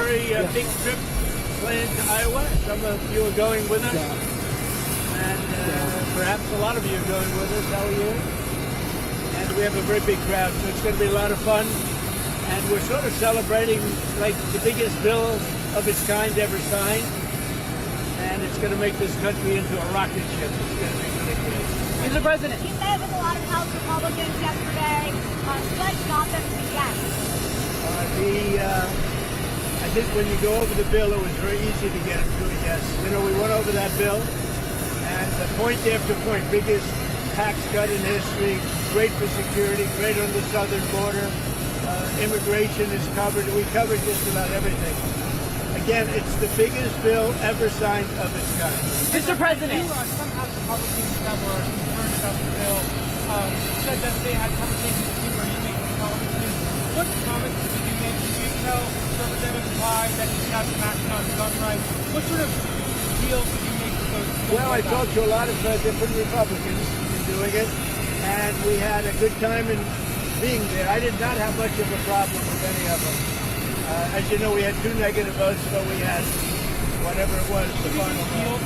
very big trip planned to Iowa. Some of you are going with us, and perhaps a lot of you are going with us. How are you? And we have a very big crowd, so it's going to be a lot of fun. And we're sort of celebrating like the biggest bill of its kind ever signed. And it's going to make this country into a rocket ship. It's going to be really great. Mr. President. He met with a lot of House Republicans yesterday. What got them to yes? I think when you go over the bill, it was very easy to get them to a yes. You know, we went over that bill, and point after point, biggest tax cut in history, great for security, great on the southern border, immigration is covered. We covered just about everything. Again, it's the biggest bill ever signed of its kind. Mr. President. Some House Republicans that were concerned about the bill said that they had conversations with you where you make the Republicans. What comments did you make? Did you tell Representative Clyde that you have some action on gun rights? What sort of deal did you make with those? Well, I talked to a lot of different Republicans in doing it, and we had a good time in being there. I did not have much of a problem with any of them. As you know, we had 2 negative votes, but we had whatever it was, the final vote.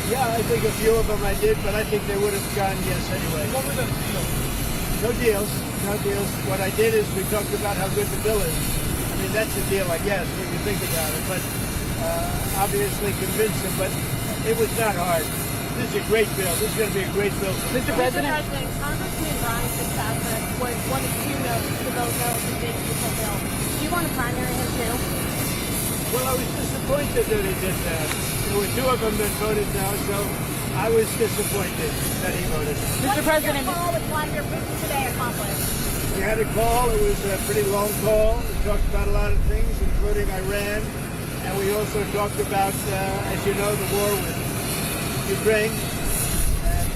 Yeah, I think a few of them I did, but I think they would have gone yes anyway. What were those deals? No deals. No deals. What I did is we talked about how good the bill is. I mean, that's a deal, I guess, when you think about it. But obviously convince them, but it was not hard. This is a great bill. This is going to be a great bill. Mr. President. Congressman Brian Fitzpatrick was one of 2 no's to vote no to the big beautiful bill. Do you want to primary him too? Well, I was disappointed that he did that. There were 2 of them that voted no, so I was disappointed that he voted no. Mr. President. What did your call with Vladimir Putin today accomplish? We had a call. It was a pretty long call. We talked about a lot of things, including Iran. And we also talked about, as you know, the war with Ukraine. And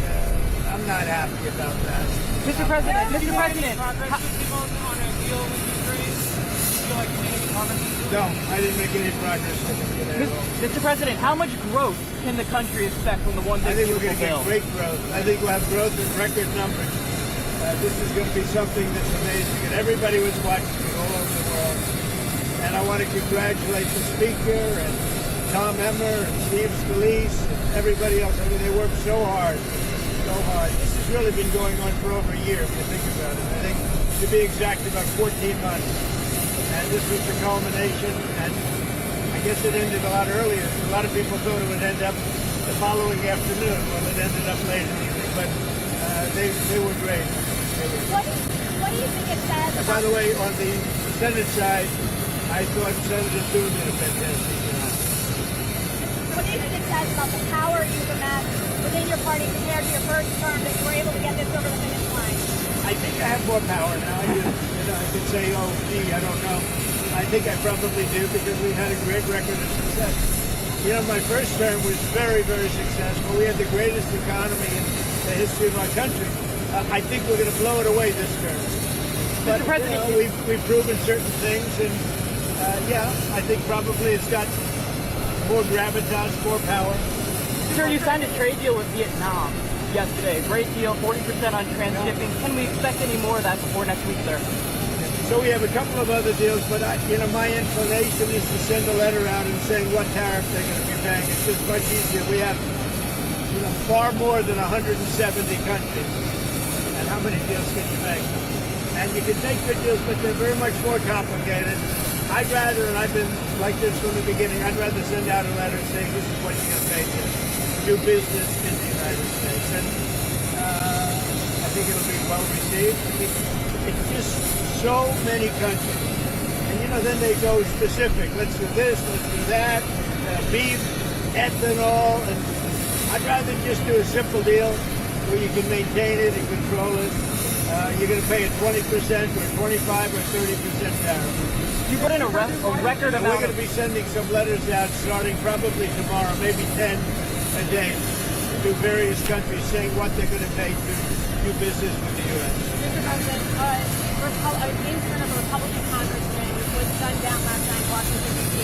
I'm not happy about that. Mr. President. Mr. President. Progress with people on a deal with Ukraine? Do you feel like you made any progress? No, I didn't make any progress with it today at all. Mr. President, how much growth can the country expect from the one I big think we're beautiful going to get bill? great growth. I think we'll have growth in record numbers. This is going to be something that's amazing, and everybody was watching it all over the world. And I want to congratulate the Speaker and Tom Emmer and Steve Scalise and everybody else. I mean, they worked so hard, so hard. This has really been going on for over a year, if you think about it. I think, to be exact, about 14 months. And this was the culmination, and I guess it ended a lot earlier. A lot of people thought it would end up the following afternoon. Well, it ended up late in the evening, but they were great. What do you think it says? And by the way, on the Senate side, I thought Senator Thune did a fantastic job. What do you think it says about the power you've amassed within your party compared to your first term that you were able to get this over the finish line? I think I have more power now. I could say, oh, gee, I don't know. I think I probably do because we've had a great record of success. You know, my first term was very, very successful. We had the greatest economy in the history of our country. I think we're going to blow it away this term. But, Mr. President, you know, we've proven certain things, and yeah, I think probably it's got more gravitas, more power. Sir, you signed a trade deal with Vietnam yesterday. Great deal, 40% on transshipping. Can we expect any more of that before next week, sir? So we have a couple of other deals, but you know, my inclination is to send a letter out and saying what tariff they're going to be paying. It's just much easier. We have, you know, far more than 170 countries. And how many deals can you make? And you can make good deals, but they're very much more complicated. I'd rather, and I've been like this from the beginning, I'd rather send out a letter saying this is what you're going to pay to do business in the United States. And I think it'll be well received. It's just so many countries. And you know, then they go specific. Let's do this, let's do that, beef, ethanol. And I'd rather just do a simple deal where you can maintain it and control it. You're going to pay a 20% or 25 or 30% tariff. You put in a record And amount. we're going to be sending some letters out starting probably tomorrow, maybe 10 a day, to various countries saying what they're going to pay to do business with the U.S. Mr. President, an intern of a Republican congressman was gunned down last night in Washington, D.C.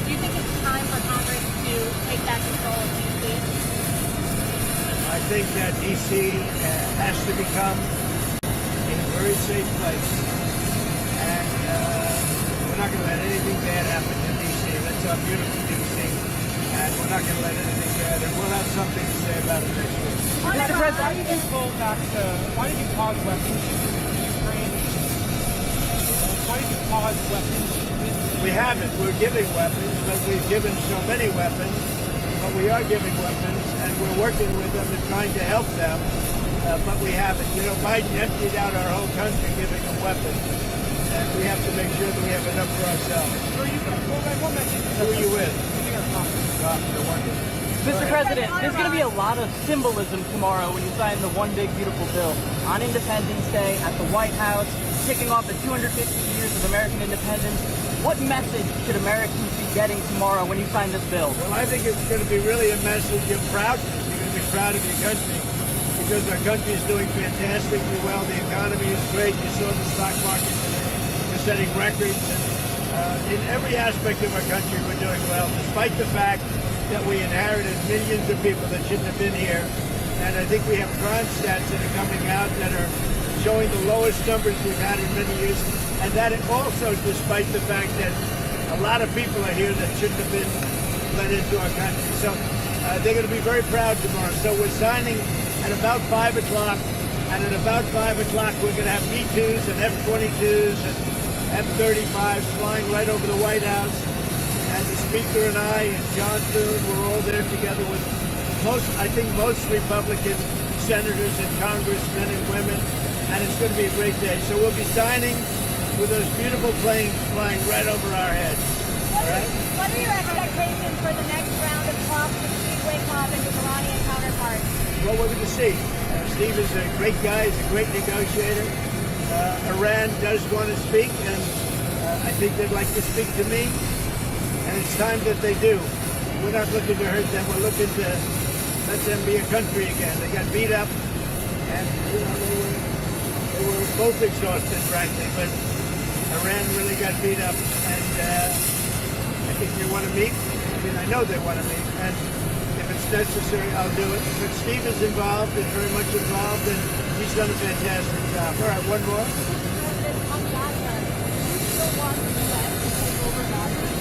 Do you think it's time for Congress to take back control of D.C.? I think that D.C. has to become a very safe place. And we're not going to let our beautiful new scene. And we're not going to let anything get, and we'll have something to say about it next week. Mr. President, why did you pull back why did you pause weapons to Ukraine? Why did you pause weapons? We haven't. We're giving weapons, but we've given so many weapons. But we are giving weapons, and we're working with them and trying to help them. But we haven't. You know, Biden emptied out our whole country giving them weapons. And we have to make sure that we have enough for ourselves. So you can pull back what message? Who are you with? No wonder. Mr. President, there's going to be a lot of symbolism tomorrow when you sign the One Big Beautiful Bill. On Independence Day, at the White House, kicking off the 250 years of American independence. What message should Americans be getting tomorrow when you sign this bill? Well, I think it's going to be really a message of proudness. You're going to be proud of your country because our country is doing fantastically well. The economy is great. You saw the stock market today. We're setting records. And, in every aspect of our country, we're doing well, despite the fact that we inherited millions of people that shouldn't have been here. And I think we have crime stats that are coming out that are showing the lowest numbers we've had in many years. And that also despite the fact that a lot of people are here that shouldn't have been let into our country. So they're going to be very proud tomorrow. So we're signing at about 5 o'clock. And at about 5 o'clock, we're going to have B-2s and F-22s and F-35s flying right over the White House. And the Speaker and I and John Thune, we're all there together with most Republican senators and congressmen and women. And it's going to be a great day. So we'll be signing with those beautiful planes flying right over our heads. All right? What are your expectations for the next round of talks with Steve Witkoff and his Iranian counterparts? Well, we're going to see. Steve is a great guy. He's a great negotiator. Iran does want to speak, and I think they'd like to speak to me. And it's time that they do. We're not looking to hurt them. We're looking to let them be a country again. They got beat up, and you know, they were both exhausted, frankly, but Iran really got beat up, and I think they want to meet. I mean, I know they want to meet, and if it's necessary, I'll do it. But Steve is involved, is very much involved, and he's done a fantastic job. All right, one more. On Gaza, do you still want the U.S. to take over Gaza?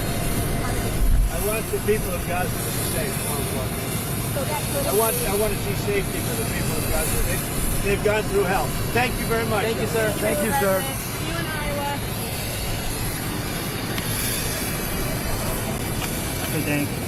I want the people of Gaza to be safe, more importantly. So that could I want to see safety for the people of Gaza. They've gone through hell. Thank you very much. Thank you, sir. Thank you, sir. See you in Iowa. Okay, thanks.